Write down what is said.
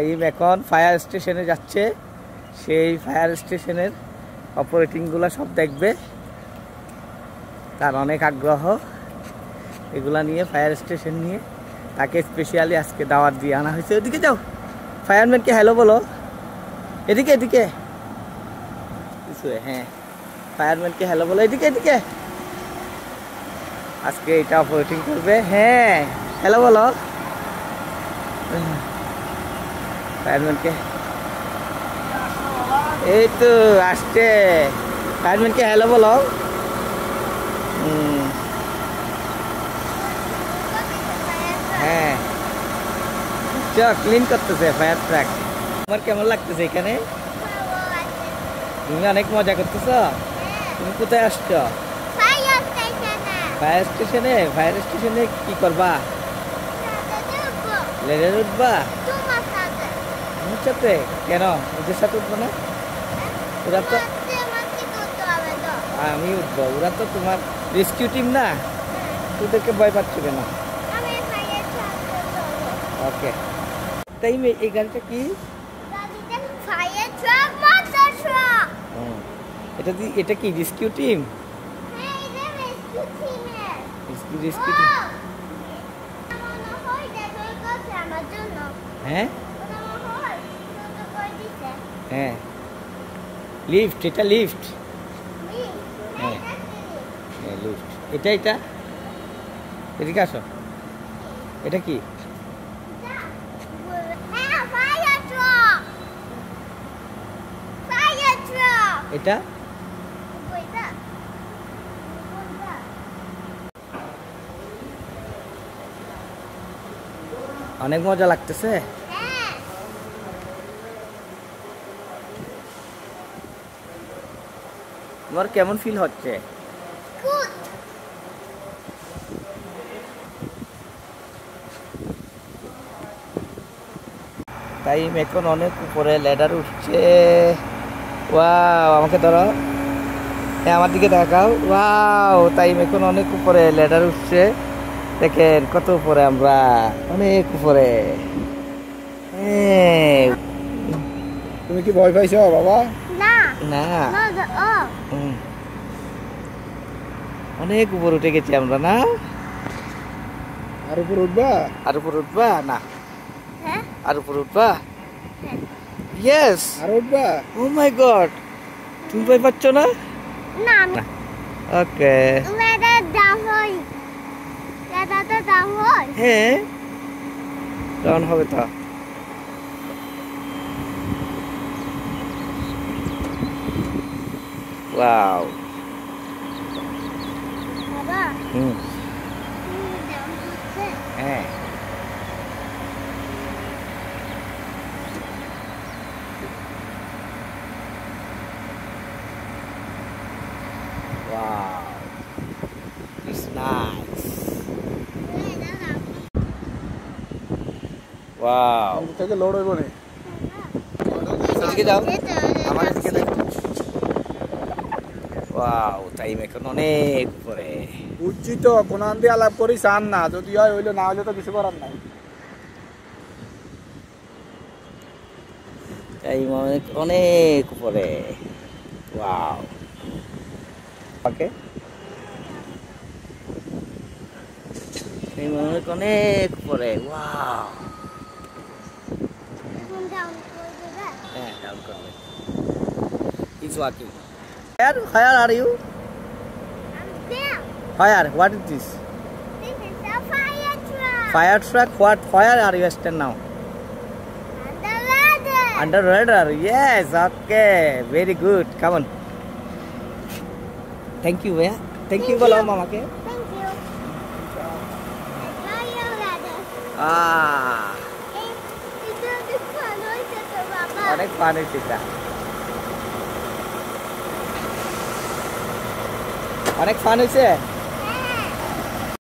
Time এখন fire স্টেশনে যাচ্ছে, সেই ফায়ার স্টেশনের অপারেটিংগুলো সব দেখবে, তার অনেক আগ্রহ এগুলা নিয়ে, ফায়ার স্টেশন নিয়ে। তাকে স্পেশালি আজকে দাওয়াত দিয়ে আনা হয়েছে। ওদিকে যাও, ফায়ারম্যানকে হ্যালো বলো, এদিকে এদিকে কিছু, হ্যাঁ ফায়ারম্যানকে হ্যালো বলো, এদিকে এদিকে। আজকে এটা অপারেটিং করবে, হ্যাঁ হ্যালো বলো ফায়ারম্যানকে। এই তো আসছে, ফায়ারম্যানকে হ্যালো বলো। হ্যাঁ ক্লিন করতেছে ফায়ার ট্রাক। তোমার কেমন লাগতেছে এখানে? তুমি অনেক মজা করতেছ। তুমি কোথায় আসছো? ফায়ার স্টেশনে। ফায়ার স্টেশনে কি করবা? লেডার উঠবা? আমার সাথে? কেন ওদের সাথে উঠবো না? ওরা তো, আমি উঠবো, ওরা তো তোমার রেস্কিউ টিম না, তোদেরকে ভয় পাচ্ছ কেন? ওকে। তাই এই গাড়িটা কি? এটা কি রেস্কিউ টিম? Rescue team. হ্যাঁ হ্যাঁ লিফট, এটা লিফট। হ্যাঁ হ্যাঁ লিফট, এটা এটা এদিকে আসো। এটা কি? এটা অনেক মজা লাগতেছে। তোমার কেমন ফিল হচ্ছে? তাই এখন অনেক উপরে ল্যাডার উঠছে। ওয়াও, আমাকে ধরো, হ্যাঁ আমার দিকে দেখাও। ওয়াও, তাই এখন অনেক উপরে ল্যাডার উঠছে। দেখেন কত উপরে আমরা, অনেক উপরে। তুমি কি ভয় পাইছো বাবা? না না, অনেক উপরে উঠে গেছি আমরা। না আর উপরে উঠবা? আর উপরে উঠবা? না আর উপরে উঠবা? ইয়েস, আর উঠবা? ও মাই গড, তুমি ভয় পাচ্ছ না? না ওকে, হ্যাঁ ডাউন হবে তো। ওয়াও, হ্যাঁ wow, it's nice. Wow. থেকে লোড হইব না। এদিকে যাও, আমার দিকে দেখো। ওয়াও, টাইম এখন অনেক উপরে। বুঝছি তো, কোন দিয়ে আলাপ করি চান না, যদি হয় হইলো, না হইলে তো কিছু করার নাই। টাইম অনেক অনেক উপরে। ওয়াও, ওকে, টাইম অনেক অনেক উপরে। ওয়াও, হ্যাঁ ডাউন করবে। He's walking. Where are you? Where? What is this? This is a fire truck. Fire truck? What? Where are you stand now? Under ladder. Under radar. Yes. Okay. Very good. Come on. Thank you. Yeah. Thank you. Bolo mama ke. Thank you. Fire ladder. Ah. Itu the fun হইছে তো বাবা। অনেক fun হয়েছে এটা। অনেক fun হয়েছে।